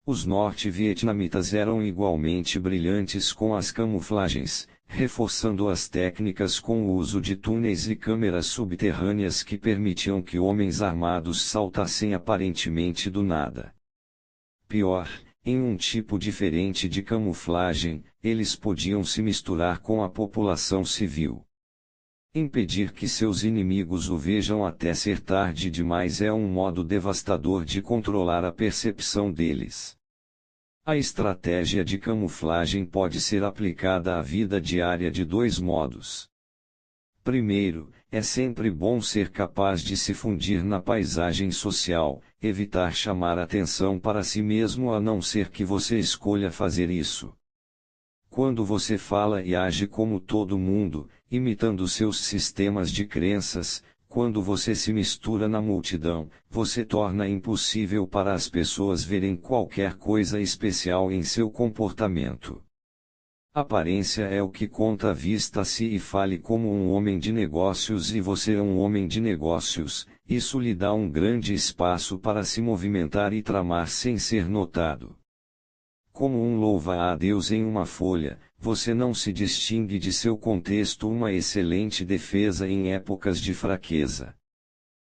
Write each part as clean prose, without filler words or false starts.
Os norte-vietnamitas eram igualmente brilhantes com as camuflagens, reforçando as técnicas com o uso de túneis e câmeras subterrâneas que permitiam que homens armados saltassem aparentemente do nada. Pior, em um tipo diferente de camuflagem, eles podiam se misturar com a população civil. Impedir que seus inimigos o vejam até ser tarde demais é um modo devastador de controlar a percepção deles. A estratégia de camuflagem pode ser aplicada à vida diária de dois modos. Primeiro, é sempre bom ser capaz de se fundir na paisagem social, evitar chamar atenção para si mesmo a não ser que você escolha fazer isso. Quando você fala e age como todo mundo, imitando seus sistemas de crenças, quando você se mistura na multidão, você torna impossível para as pessoas verem qualquer coisa especial em seu comportamento. Aparência é o que conta, vista-se e fale como um homem de negócios e você é um homem de negócios, isso lhe dá um grande espaço para se movimentar e tramar sem ser notado. Como um louva a Deus em uma folha, você não se distingue de seu contexto, uma excelente defesa em épocas de fraqueza.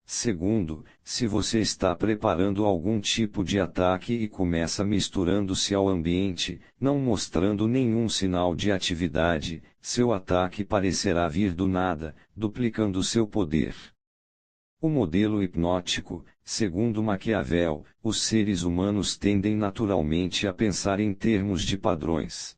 Segundo, se você está preparando algum tipo de ataque e começa misturando-se ao ambiente, não mostrando nenhum sinal de atividade, seu ataque parecerá vir do nada, duplicando seu poder. O modelo hipnótico, segundo Maquiavel, os seres humanos tendem naturalmente a pensar em termos de padrões.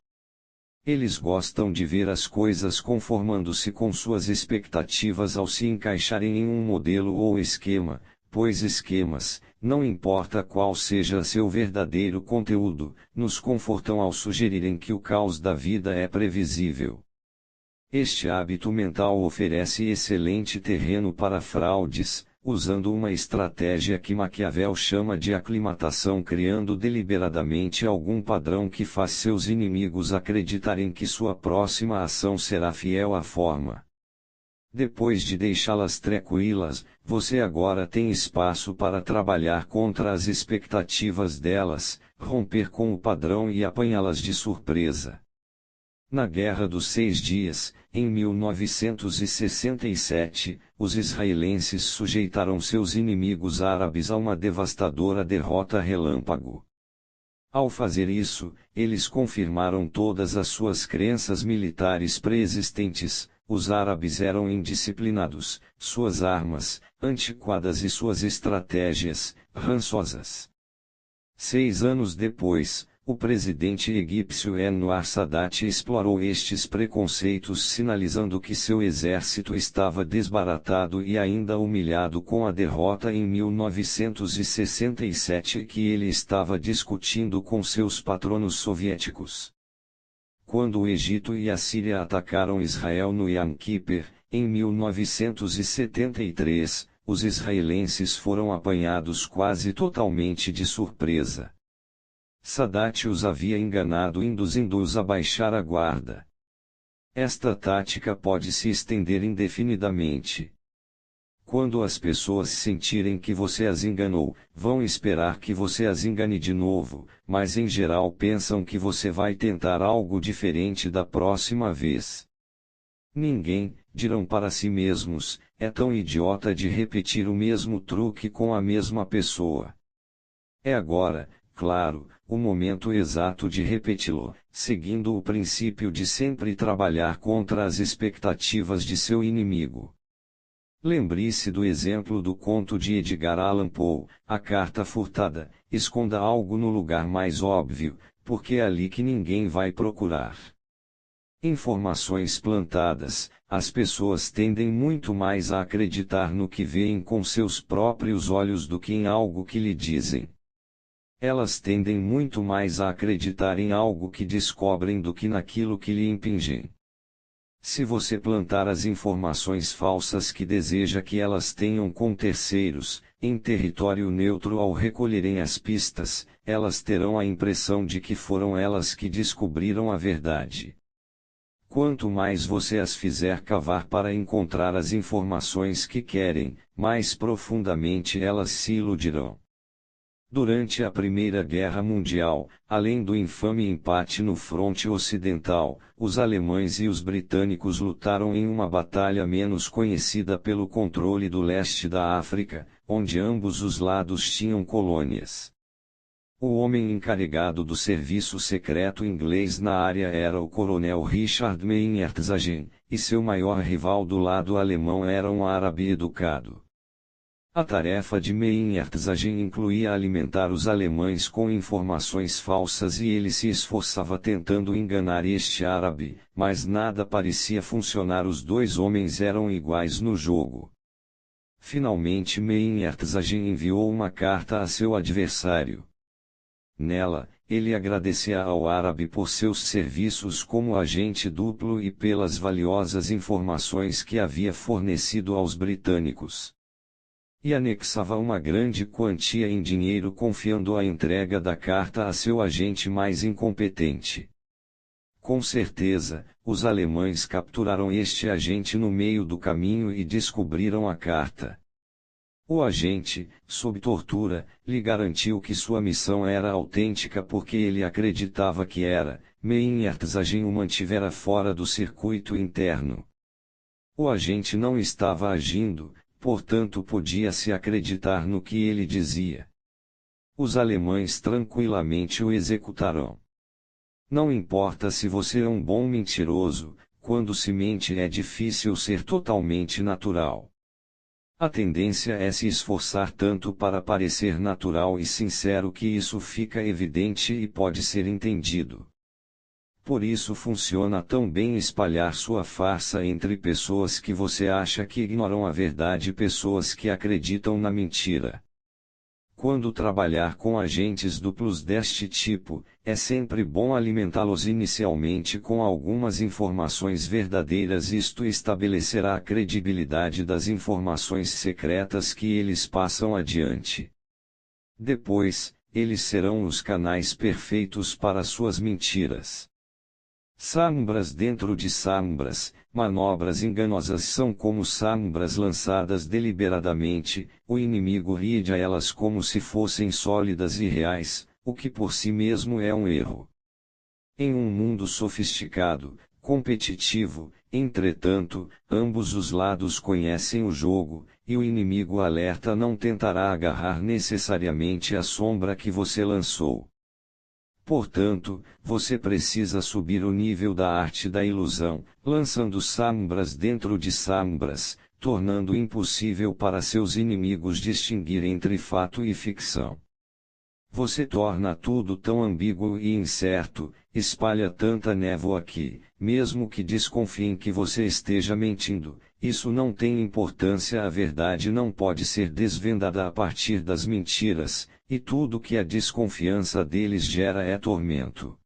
Eles gostam de ver as coisas conformando-se com suas expectativas ao se encaixarem em um modelo ou esquema, pois esquemas, não importa qual seja seu verdadeiro conteúdo, nos confortam ao sugerirem que o caos da vida é previsível. Este hábito mental oferece excelente terreno para fraudes, usando uma estratégia que Maquiavel chama de aclimatação, criando deliberadamente algum padrão que faz seus inimigos acreditarem que sua próxima ação será fiel à forma. Depois de deixá-las tranquilas, você agora tem espaço para trabalhar contra as expectativas delas, romper com o padrão e apanhá-las de surpresa. Na Guerra dos 6 Dias, em 1967, os israelenses sujeitaram seus inimigos árabes a uma devastadora derrota relâmpago. Ao fazer isso, eles confirmaram todas as suas crenças militares pré-existentes: os árabes eram indisciplinados, suas armas, antiquadas e suas estratégias, rançosas. 6 anos depois, o presidente egípcio Anwar Sadat explorou estes preconceitos, sinalizando que seu exército estava desbaratado e ainda humilhado com a derrota em 1967 e que ele estava discutindo com seus patronos soviéticos. Quando o Egito e a Síria atacaram Israel no Yom Kippur, em 1973, os israelenses foram apanhados quase totalmente de surpresa. Sadat os havia enganado, induzindo-os a baixar a guarda. Esta tática pode se estender indefinidamente. Quando as pessoas sentirem que você as enganou, vão esperar que você as engane de novo, mas em geral pensam que você vai tentar algo diferente da próxima vez. Ninguém, dirão para si mesmos, é tão idiota de repetir o mesmo truque com a mesma pessoa. É agora, claro, o momento exato de repeti-lo, seguindo o princípio de sempre trabalhar contra as expectativas de seu inimigo. Lembre-se do exemplo do conto de Edgar Allan Poe, A Carta Furtada: esconda algo no lugar mais óbvio, porque é ali que ninguém vai procurar. Informações plantadas: as pessoas tendem muito mais a acreditar no que veem com seus próprios olhos do que em algo que lhe dizem. Elas tendem muito mais a acreditar em algo que descobrem do que naquilo que lhe impingem. Se você plantar as informações falsas que deseja que elas tenham com terceiros, em território neutro ao recolherem as pistas, elas terão a impressão de que foram elas que descobriram a verdade. Quanto mais você as fizer cavar para encontrar as informações que querem, mais profundamente elas se iludirão. Durante a Primeira Guerra Mundial, além do infame empate no fronte ocidental, os alemães e os britânicos lutaram em uma batalha menos conhecida pelo controle do leste da África, onde ambos os lados tinham colônias. O homem encarregado do serviço secreto inglês na área era o coronel Richard Meinertzagen, e seu maior rival do lado alemão era um árabe educado. A tarefa de Meinertzagen incluía alimentar os alemães com informações falsas e ele se esforçava tentando enganar este árabe, mas nada parecia funcionar. Os dois homens eram iguais no jogo. Finalmente Meinertzagen enviou uma carta a seu adversário. Nela, ele agradecia ao árabe por seus serviços como agente duplo e pelas valiosas informações que havia fornecido aos britânicos. E anexava uma grande quantia em dinheiro confiando a entrega da carta a seu agente mais incompetente. Com certeza, os alemães capturaram este agente no meio do caminho e descobriram a carta. O agente, sob tortura, lhe garantiu que sua missão era autêntica porque ele acreditava que era. Meinertzagen o mantivera fora do circuito interno. O agente não estava agindo, portanto podia-se acreditar no que ele dizia. Os alemães tranquilamente o executarão. Não importa se você é um bom mentiroso, quando se mente é difícil ser totalmente natural. A tendência é se esforçar tanto para parecer natural e sincero que isso fica evidente e pode ser entendido. Por isso funciona tão bem espalhar sua farsa entre pessoas que você acha que ignoram a verdade e pessoas que acreditam na mentira. Quando trabalhar com agentes duplos deste tipo, é sempre bom alimentá-los inicialmente com algumas informações verdadeiras. Isto estabelecerá a credibilidade das informações secretas que eles passam adiante. Depois, eles serão os canais perfeitos para suas mentiras. Sombras dentro de sombras, manobras enganosas são como sombras lançadas deliberadamente, o inimigo ri de elas como se fossem sólidas e reais, o que por si mesmo é um erro. Em um mundo sofisticado, competitivo, entretanto, ambos os lados conhecem o jogo, e o inimigo alerta não tentará agarrar necessariamente a sombra que você lançou. Portanto, você precisa subir o nível da arte da ilusão, lançando sombras dentro de sombras, tornando impossível para seus inimigos distinguir entre fato e ficção. Você torna tudo tão ambíguo e incerto, espalha tanta névoa que, mesmo que desconfiem que você esteja mentindo, isso não tem importância. A verdade não pode ser desvendada a partir das mentiras, e tudo que a desconfiança deles gera é tormento.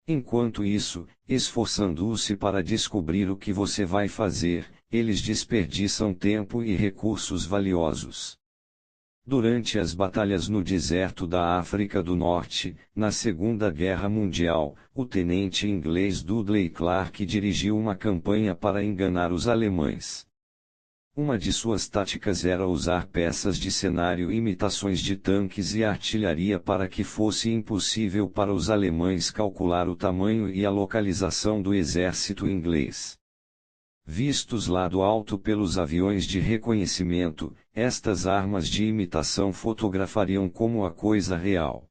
Enquanto isso, esforçando-se para descobrir o que você vai fazer, eles desperdiçam tempo e recursos valiosos. Durante as batalhas no deserto da África do Norte, na Segunda Guerra Mundial, o tenente inglês Dudley Clark dirigiu uma campanha para enganar os alemães. Uma de suas táticas era usar peças de cenário, imitações de tanques e artilharia para que fosse impossível para os alemães calcular o tamanho e a localização do exército inglês. Vistos lá do alto pelos aviões de reconhecimento, estas armas de imitação fotografariam como a coisa real.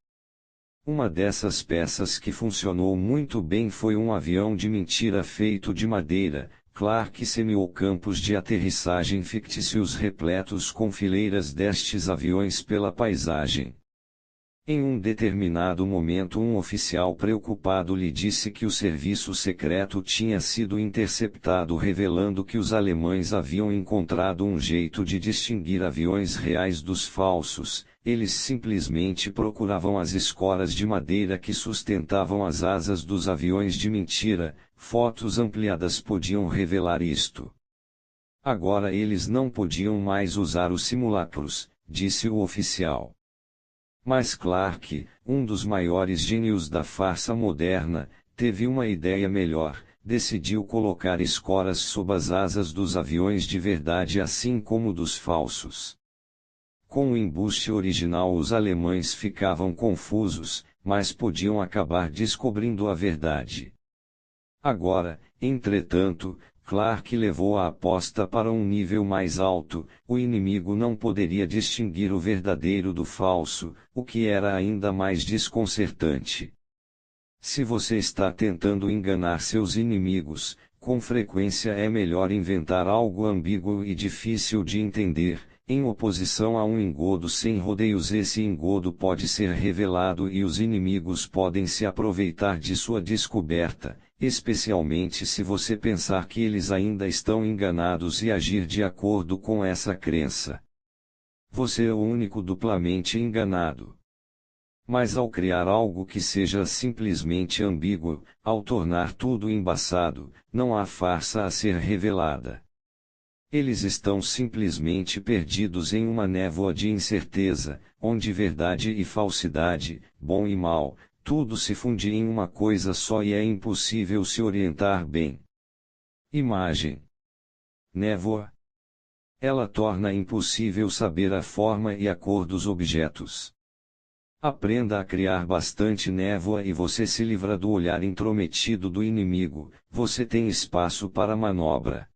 Uma dessas peças que funcionou muito bem foi um avião de mentira feito de madeira. Clark semeou campos de aterrissagem fictícios repletos com fileiras destes aviões pela paisagem. Em um determinado momento um oficial preocupado lhe disse que o serviço secreto tinha sido interceptado, revelando que os alemães haviam encontrado um jeito de distinguir aviões reais dos falsos. Eles simplesmente procuravam as escoras de madeira que sustentavam as asas dos aviões de mentira. Fotos ampliadas podiam revelar isto. Agora eles não podiam mais usar os simulacros, disse o oficial. Mas Clark, um dos maiores gênios da farsa moderna, teve uma ideia melhor. Decidiu colocar escoras sob as asas dos aviões de verdade assim como dos falsos. Com o embuste original os alemães ficavam confusos, mas podiam acabar descobrindo a verdade. Agora, entretanto, Clark levou a aposta para um nível mais alto, o inimigo não poderia distinguir o verdadeiro do falso, o que era ainda mais desconcertante. Se você está tentando enganar seus inimigos, com frequência é melhor inventar algo ambíguo e difícil de entender, em oposição a um engodo sem rodeios. Esse engodo pode ser revelado e os inimigos podem se aproveitar de sua descoberta, especialmente se você pensar que eles ainda estão enganados e agir de acordo com essa crença. Você é o único duplamente enganado. Mas ao criar algo que seja simplesmente ambíguo, ao tornar tudo embaçado, não há farsa a ser revelada. Eles estão simplesmente perdidos em uma névoa de incerteza, onde verdade e falsidade, bom e mal, tudo se funde em uma coisa só e é impossível se orientar bem. Imagem. Névoa. Ela torna impossível saber a forma e a cor dos objetos. Aprenda a criar bastante névoa e você se livra do olhar intrometido do inimigo, você tem espaço para manobra.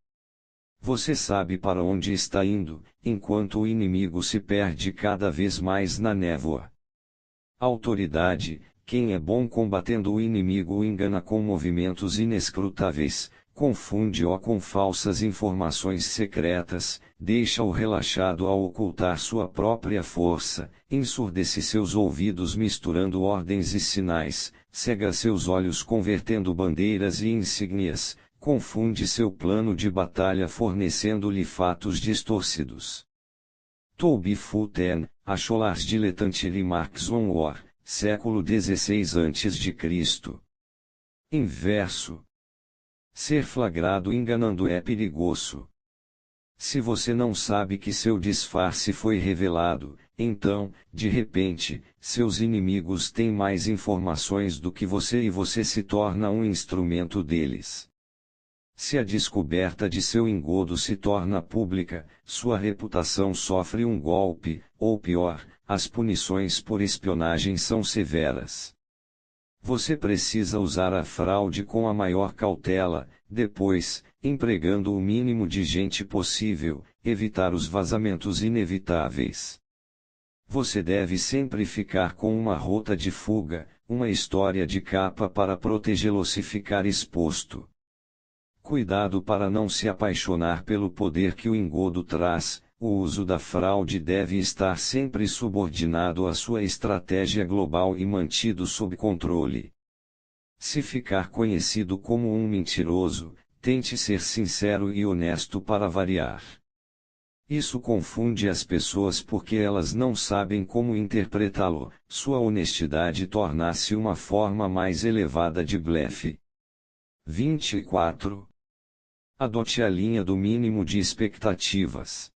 Você sabe para onde está indo, enquanto o inimigo se perde cada vez mais na névoa. Autoridade: quem é bom combatendo o inimigo o engana com movimentos inescrutáveis, confunde-o com falsas informações secretas, deixa-o relaxado ao ocultar sua própria força, ensurdece seus ouvidos misturando ordens e sinais, cega seus olhos convertendo bandeiras e insígnias, confunde seu plano de batalha fornecendo-lhe fatos distorcidos. Toby Fulton, Acholars Dilettante Marx on War, século XVI a.C. Inverso. Ser flagrado enganando é perigoso. Se você não sabe que seu disfarce foi revelado, então, de repente, seus inimigos têm mais informações do que você e você se torna um instrumento deles. Se a descoberta de seu engodo se torna pública, sua reputação sofre um golpe, ou pior, as punições por espionagem são severas. Você precisa usar a fraude com a maior cautela, depois, empregando o mínimo de gente possível, evitar os vazamentos inevitáveis. Você deve sempre ficar com uma rota de fuga, uma história de capa para protegê-lo se ficar exposto. Cuidado para não se apaixonar pelo poder que o engodo traz, o uso da fraude deve estar sempre subordinado à sua estratégia global e mantido sob controle. Se ficar conhecido como um mentiroso, tente ser sincero e honesto para variar. Isso confunde as pessoas porque elas não sabem como interpretá-lo, sua honestidade torna-se uma forma mais elevada de blefe. 24. Adote a linha do mínimo de expectativas.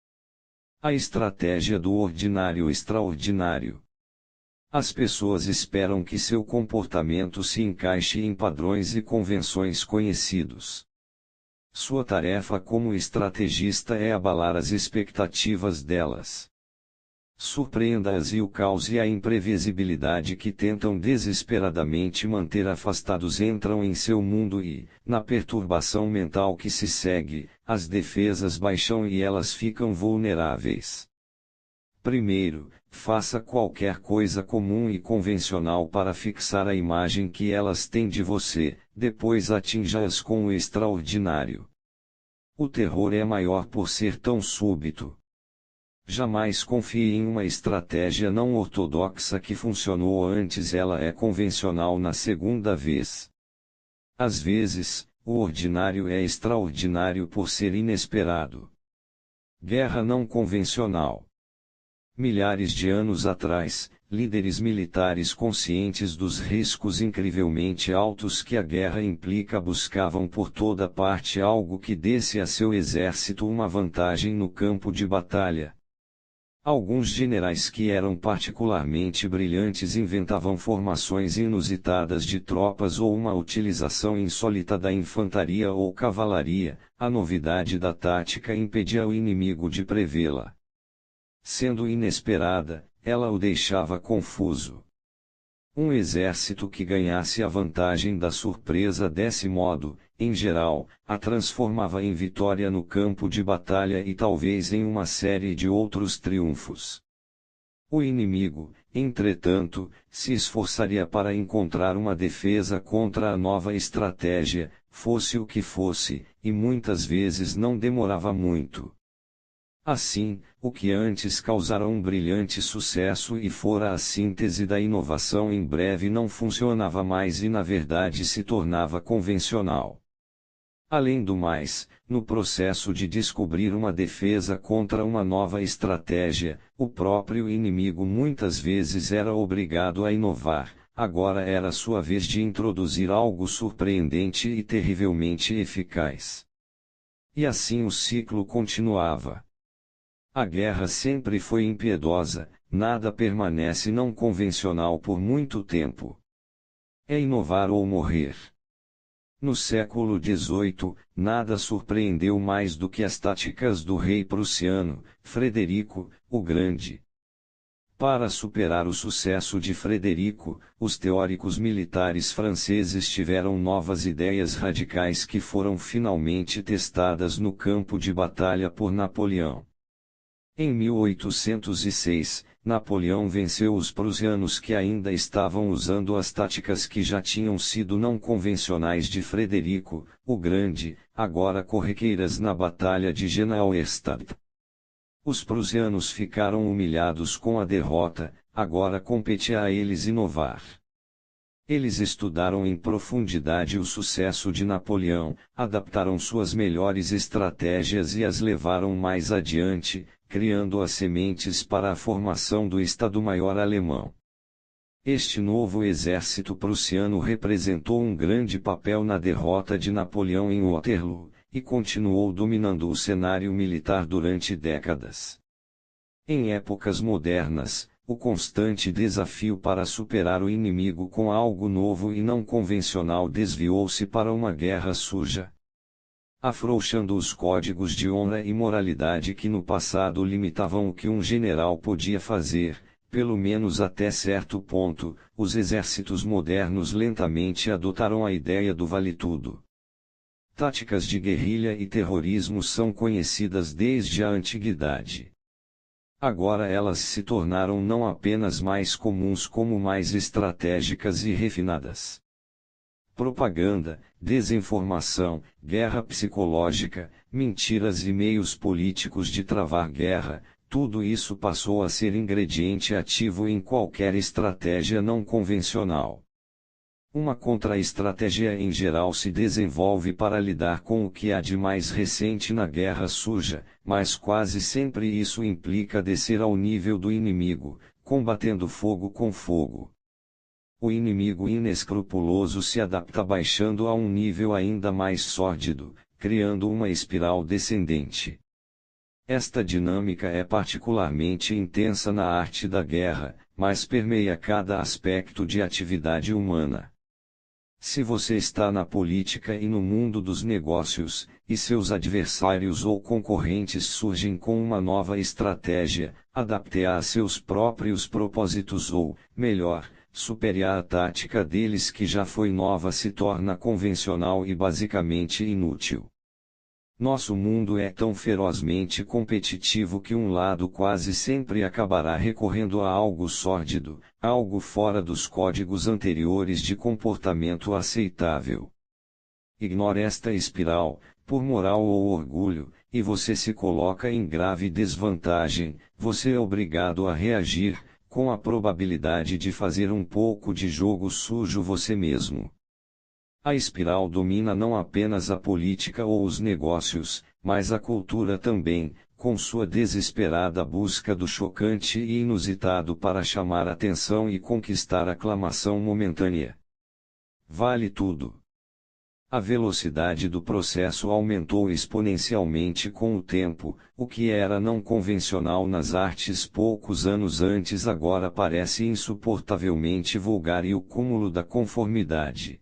A estratégia do ordinário extraordinário. As pessoas esperam que seu comportamento se encaixe em padrões e convenções conhecidos. Sua tarefa como estrategista é abalar as expectativas delas. Surpreenda-as e o caos e a imprevisibilidade que tentam desesperadamente manter afastados entram em seu mundo e, na perturbação mental que se segue, as defesas baixam e elas ficam vulneráveis. Primeiro, faça qualquer coisa comum e convencional para fixar a imagem que elas têm de você, depois atinja-as com o extraordinário. O terror é maior por ser tão súbito. Jamais confie em uma estratégia não ortodoxa que funcionou antes, ela é convencional na segunda vez. Às vezes, o ordinário é extraordinário por ser inesperado. Guerra não convencional. Milhares de anos atrás, líderes militares conscientes dos riscos incrivelmente altos que a guerra implica buscavam por toda parte algo que desse a seu exército uma vantagem no campo de batalha. Alguns generais que eram particularmente brilhantes inventavam formações inusitadas de tropas ou uma utilização insólita da infantaria ou cavalaria, a novidade da tática impedia o inimigo de prevê-la. Sendo inesperada, ela o deixava confuso. Um exército que ganhasse a vantagem da surpresa desse modo, em geral, a transformava em vitória no campo de batalha e talvez em uma série de outros triunfos. O inimigo, entretanto, se esforçaria para encontrar uma defesa contra a nova estratégia, fosse o que fosse, e muitas vezes não demorava muito. Assim, o que antes causara um brilhante sucesso e fora a síntese da inovação em breve não funcionava mais e na verdade se tornava convencional. Além do mais, no processo de descobrir uma defesa contra uma nova estratégia, o próprio inimigo muitas vezes era obrigado a inovar, agora era sua vez de introduzir algo surpreendente e terrivelmente eficaz. E assim o ciclo continuava. A guerra sempre foi impiedosa, nada permanece não convencional por muito tempo. É inovar ou morrer. No século XVIII, nada surpreendeu mais do que as táticas do rei prussiano, Frederico, o Grande. Para superar o sucesso de Frederico, os teóricos militares franceses tiveram novas ideias radicais que foram finalmente testadas no campo de batalha por Napoleão. Em 1806, Napoleão venceu os prussianos que ainda estavam usando as táticas que já tinham sido não convencionais de Frederico, o Grande, agora corriqueiras na Batalha de Generalstadt. Os prussianos ficaram humilhados com a derrota, agora competia a eles inovar. Eles estudaram em profundidade o sucesso de Napoleão, adaptaram suas melhores estratégias e as levaram mais adiante, criando as sementes para a formação do Estado-Maior alemão. Este novo exército prussiano representou um grande papel na derrota de Napoleão em Waterloo, e continuou dominando o cenário militar durante décadas. Em épocas modernas, o constante desafio para superar o inimigo com algo novo e não convencional desviou-se para uma guerra suja. Afrouxando os códigos de honra e moralidade que no passado limitavam o que um general podia fazer, pelo menos até certo ponto, os exércitos modernos lentamente adotaram a ideia do vale-tudo. Táticas de guerrilha e terrorismo são conhecidas desde a antiguidade. Agora elas se tornaram não apenas mais comuns como mais estratégicas e refinadas. Propaganda, desinformação, guerra psicológica, mentiras e meios políticos de travar guerra, tudo isso passou a ser ingrediente ativo em qualquer estratégia não convencional. Uma contra-estratégia em geral se desenvolve para lidar com o que há de mais recente na guerra suja, mas quase sempre isso implica descer ao nível do inimigo, combatendo fogo com fogo. O inimigo inescrupuloso se adapta baixando a um nível ainda mais sórdido, criando uma espiral descendente. Esta dinâmica é particularmente intensa na arte da guerra, mas permeia cada aspecto de atividade humana. Se você está na política e no mundo dos negócios, e seus adversários ou concorrentes surgem com uma nova estratégia, adapte-a a seus próprios propósitos ou, melhor, supere a tática deles que já foi nova se torna convencional e basicamente inútil. Nosso mundo é tão ferozmente competitivo que um lado quase sempre acabará recorrendo a algo sórdido, algo fora dos códigos anteriores de comportamento aceitável. Ignore esta espiral, por moral ou orgulho, e você se coloca em grave desvantagem, você é obrigado a reagir, com a probabilidade de fazer um pouco de jogo sujo você mesmo. A espiral domina não apenas a política ou os negócios, mas a cultura também, com sua desesperada busca do chocante e inusitado para chamar atenção e conquistar aclamação momentânea. Vale tudo. A velocidade do processo aumentou exponencialmente com o tempo, o que era não convencional nas artes poucos anos antes agora parece insuportavelmente vulgar e o cúmulo da conformidade.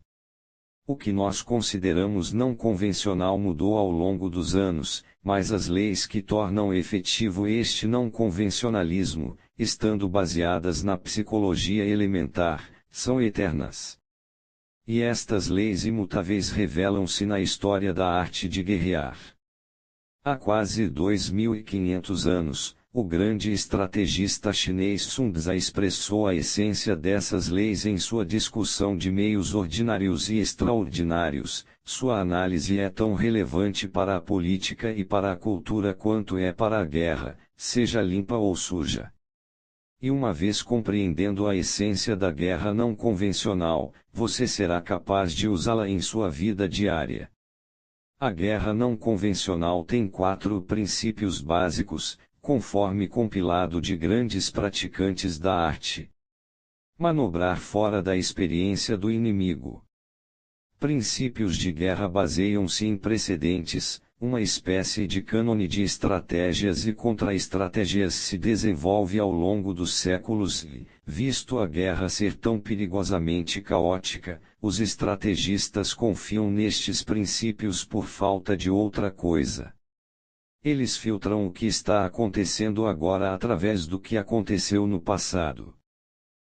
O que nós consideramos não convencional mudou ao longo dos anos, mas as leis que tornam efetivo este não convencionalismo, estando baseadas na psicologia elementar, são eternas. E estas leis imutáveis revelam-se na história da arte de guerrear. Há quase 2.500 anos, o grande estrategista chinês Sun Tzu expressou a essência dessas leis em sua discussão de meios ordinários e extraordinários. Sua análise é tão relevante para a política e para a cultura quanto é para a guerra, seja limpa ou suja. E uma vez compreendendo a essência da guerra não convencional, você será capaz de usá-la em sua vida diária. A guerra não convencional tem 4 princípios básicos, conforme compilado de grandes praticantes da arte. Manobrar fora da experiência do inimigo. Princípios de guerra baseiam-se em precedentes, uma espécie de cânone de estratégias e contra-estratégias se desenvolve ao longo dos séculos e, visto a guerra ser tão perigosamente caótica, os estrategistas confiam nestes princípios por falta de outra coisa. Eles filtram o que está acontecendo agora através do que aconteceu no passado.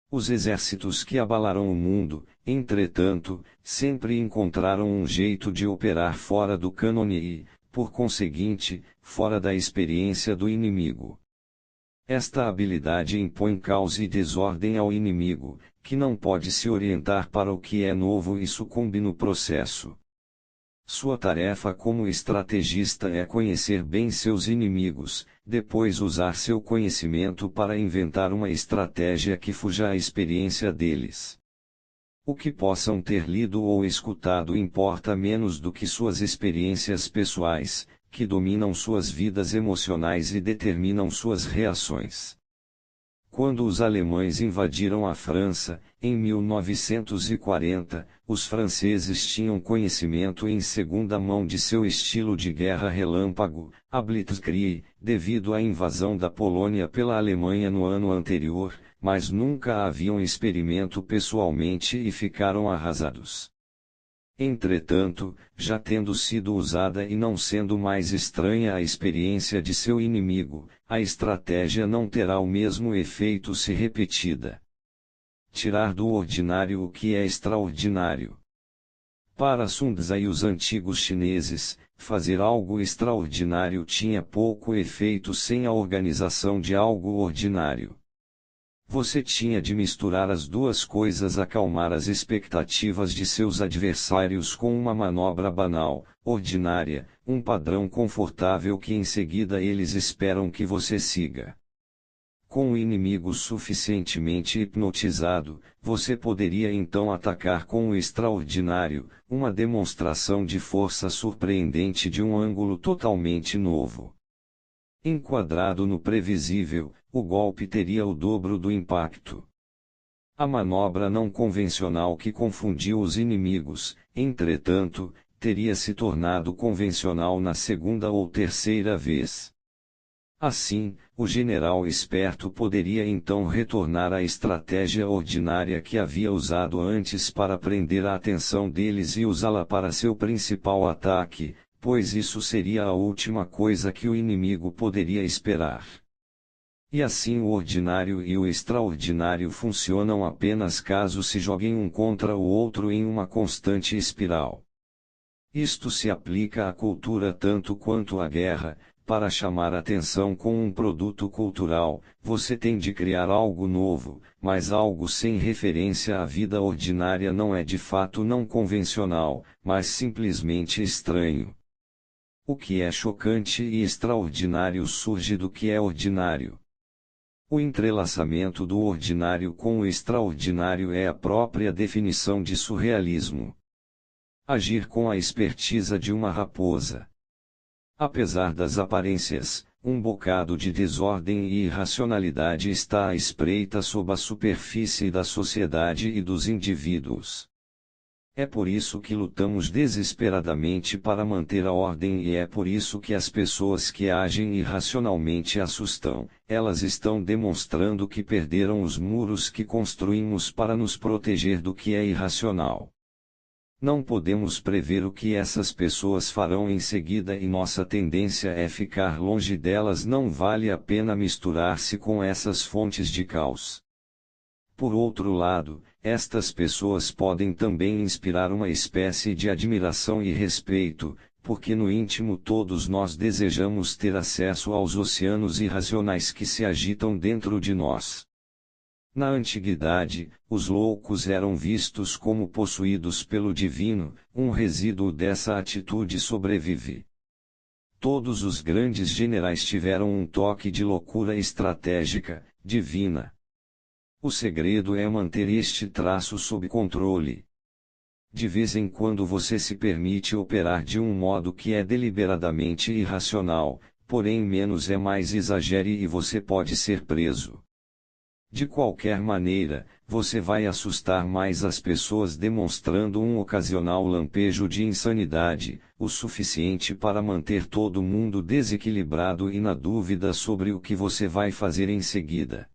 Os exércitos que abalaram o mundo, entretanto, sempre encontraram um jeito de operar fora do cânone e, por conseguinte, fora da experiência do inimigo. Esta habilidade impõe caos e desordem ao inimigo, que não pode se orientar para o que é novo e sucumbe no processo. Sua tarefa como estrategista é conhecer bem seus inimigos, depois usar seu conhecimento para inventar uma estratégia que fuja à experiência deles. O que possam ter lido ou escutado importa menos do que suas experiências pessoais, que dominam suas vidas emocionais e determinam suas reações. Quando os alemães invadiram a França, em 1940, os franceses tinham conhecimento em segunda mão de seu estilo de guerra relâmpago, a Blitzkrieg, devido à invasão da Polônia pela Alemanha no ano anterior, mas nunca a haviam experimento pessoalmente e ficaram arrasados. Entretanto, já tendo sido usada e não sendo mais estranha à experiência de seu inimigo, a estratégia não terá o mesmo efeito se repetida. Tirar do ordinário o que é extraordinário. Para Sun Tzu e os antigos chineses, fazer algo extraordinário tinha pouco efeito sem a organização de algo ordinário. Você tinha de misturar as duas coisas, acalmar as expectativas de seus adversários com uma manobra banal, ordinária, um padrão confortável que em seguida eles esperam que você siga. Com o inimigo suficientemente hipnotizado, você poderia então atacar com o extraordinário, uma demonstração de força surpreendente de um ângulo totalmente novo. Enquadrado no previsível, o golpe teria o dobro do impacto. A manobra não convencional que confundiu os inimigos, entretanto, teria se tornado convencional na segunda ou terceira vez. Assim, o general esperto poderia então retornar à estratégia ordinária que havia usado antes para prender a atenção deles e usá-la para seu principal ataque, pois isso seria a última coisa que o inimigo poderia esperar. E assim o ordinário e o extraordinário funcionam apenas caso se joguem um contra o outro em uma constante espiral. Isto se aplica à cultura tanto quanto à guerra. Para chamar atenção com um produto cultural, você tem de criar algo novo, mas algo sem referência à vida ordinária não é de fato não convencional, mas simplesmente estranho. O que é chocante e extraordinário surge do que é ordinário. O entrelaçamento do ordinário com o extraordinário é a própria definição de surrealismo. Agir com a esperteza de uma raposa. Apesar das aparências, um bocado de desordem e irracionalidade está à espreita sob a superfície da sociedade e dos indivíduos. É por isso que lutamos desesperadamente para manter a ordem e é por isso que as pessoas que agem irracionalmente assustam, elas estão demonstrando que perderam os muros que construímos para nos proteger do que é irracional. Não podemos prever o que essas pessoas farão em seguida e nossa tendência é ficar longe delas. Não vale a pena misturar-se com essas fontes de caos. Por outro lado, estas pessoas podem também inspirar uma espécie de admiração e respeito, porque no íntimo todos nós desejamos ter acesso aos oceanos irracionais que se agitam dentro de nós. Na antiguidade, os loucos eram vistos como possuídos pelo divino, um resíduo dessa atitude sobrevive. Todos os grandes generais tiveram um toque de loucura estratégica, divina. O segredo é manter este traço sob controle. De vez em quando você se permite operar de um modo que é deliberadamente irracional, porém menos é mais. Exagere e você pode ser preso. De qualquer maneira, você vai assustar mais as pessoas demonstrando um ocasional lampejo de insanidade, o suficiente para manter todo mundo desequilibrado e na dúvida sobre o que você vai fazer em seguida.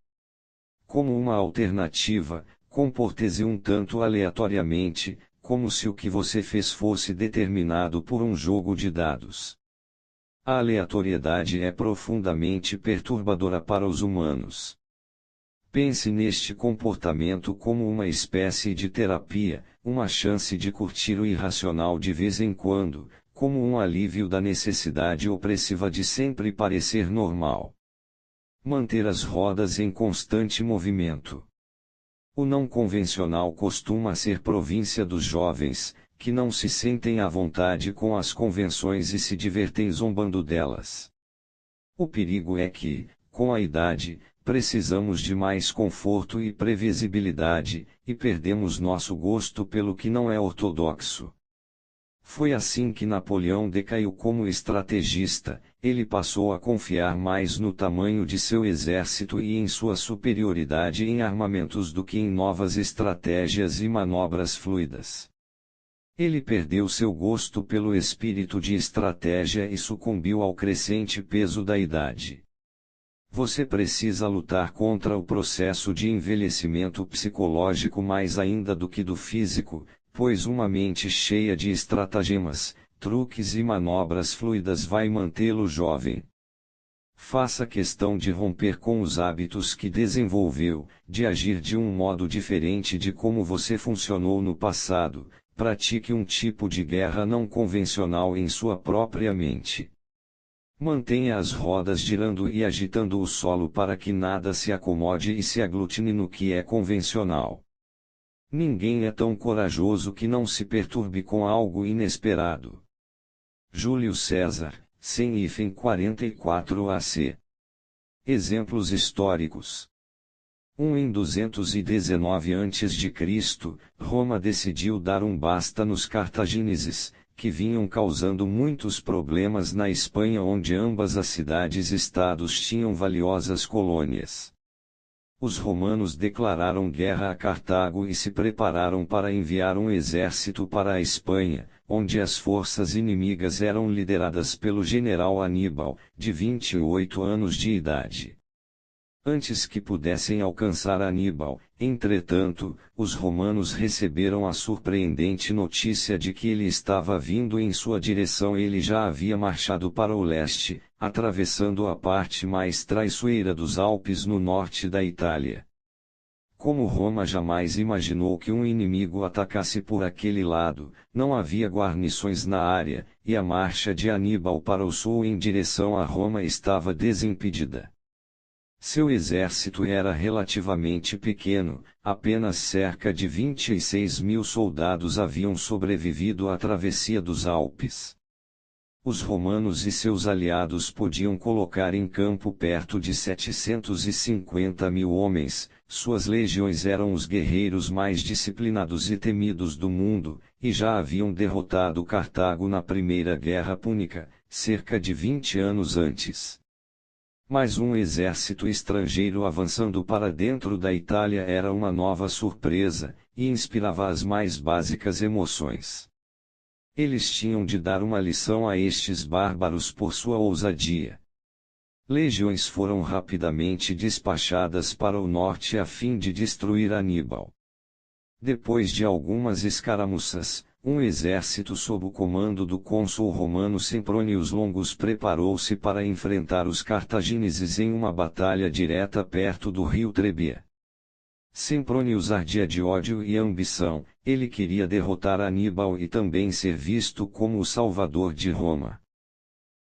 Como uma alternativa, comporte-se um tanto aleatoriamente, como se o que você fez fosse determinado por um jogo de dados. A aleatoriedade é profundamente perturbadora para os humanos. Pense neste comportamento como uma espécie de terapia, uma chance de curtir o irracional de vez em quando, como um alívio da necessidade opressiva de sempre parecer normal. Manter as rodas em constante movimento. O não convencional costuma ser província dos jovens, que não se sentem à vontade com as convenções e se divertem zombando delas. O perigo é que, com a idade, precisamos de mais conforto e previsibilidade, e perdemos nosso gosto pelo que não é ortodoxo. Foi assim que Napoleão decaiu como estrategista. Ele passou a confiar mais no tamanho de seu exército e em sua superioridade em armamentos do que em novas estratégias e manobras fluidas. Ele perdeu seu gosto pelo espírito de estratégia e sucumbiu ao crescente peso da idade. Você precisa lutar contra o processo de envelhecimento psicológico mais ainda do que do físico, pois uma mente cheia de estratagemas, truques e manobras fluidas vai mantê-lo jovem. Faça questão de romper com os hábitos que desenvolveu, de agir de um modo diferente de como você funcionou no passado, pratique um tipo de guerra não convencional em sua própria mente. Mantenha as rodas girando e agitando o solo para que nada se acomode e se aglutine no que é convencional. Ninguém é tão corajoso que não se perturbe com algo inesperado. Júlio César, 100-44 AC. Exemplos históricos. Em 219 a.C., Roma decidiu dar um basta nos cartagineses, que vinham causando muitos problemas na Espanha, onde ambas as cidades-estados tinham valiosas colônias. Os romanos declararam guerra a Cartago e se prepararam para enviar um exército para a Espanha, onde as forças inimigas eram lideradas pelo general Aníbal, de 28 anos de idade. Antes que pudessem alcançar Aníbal, entretanto, os romanos receberam a surpreendente notícia de que ele estava vindo em sua direção. Ele já havia marchado para o leste, atravessando a parte mais traiçoeira dos Alpes no norte da Itália. Como Roma jamais imaginou que um inimigo atacasse por aquele lado, não havia guarnições na área, e a marcha de Aníbal para o sul em direção a Roma estava desimpedida. Seu exército era relativamente pequeno, apenas cerca de 26.000 soldados haviam sobrevivido à travessia dos Alpes. Os romanos e seus aliados podiam colocar em campo perto de 750.000 homens. Suas legiões eram os guerreiros mais disciplinados e temidos do mundo, e já haviam derrotado Cartago na Primeira Guerra Púnica, cerca de 20 anos antes. Mas um exército estrangeiro avançando para dentro da Itália era uma nova surpresa, e inspirava as mais básicas emoções. Eles tinham de dar uma lição a estes bárbaros por sua ousadia. Legiões foram rapidamente despachadas para o norte a fim de destruir Aníbal. Depois de algumas escaramuças, um exército sob o comando do cônsul romano Sempronius Longus preparou-se para enfrentar os cartagineses em uma batalha direta perto do rio Trebia. Sempronius ardia de ódio e ambição, ele queria derrotar Aníbal e também ser visto como o salvador de Roma.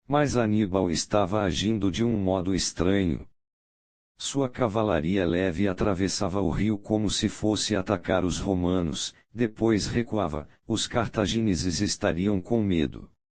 Mas Aníbal estava agindo de um modo estranho. Sua cavalaria leve atravessava o rio como se fosse atacar os romanos, depois recuava, os cartagineses estariam com medo.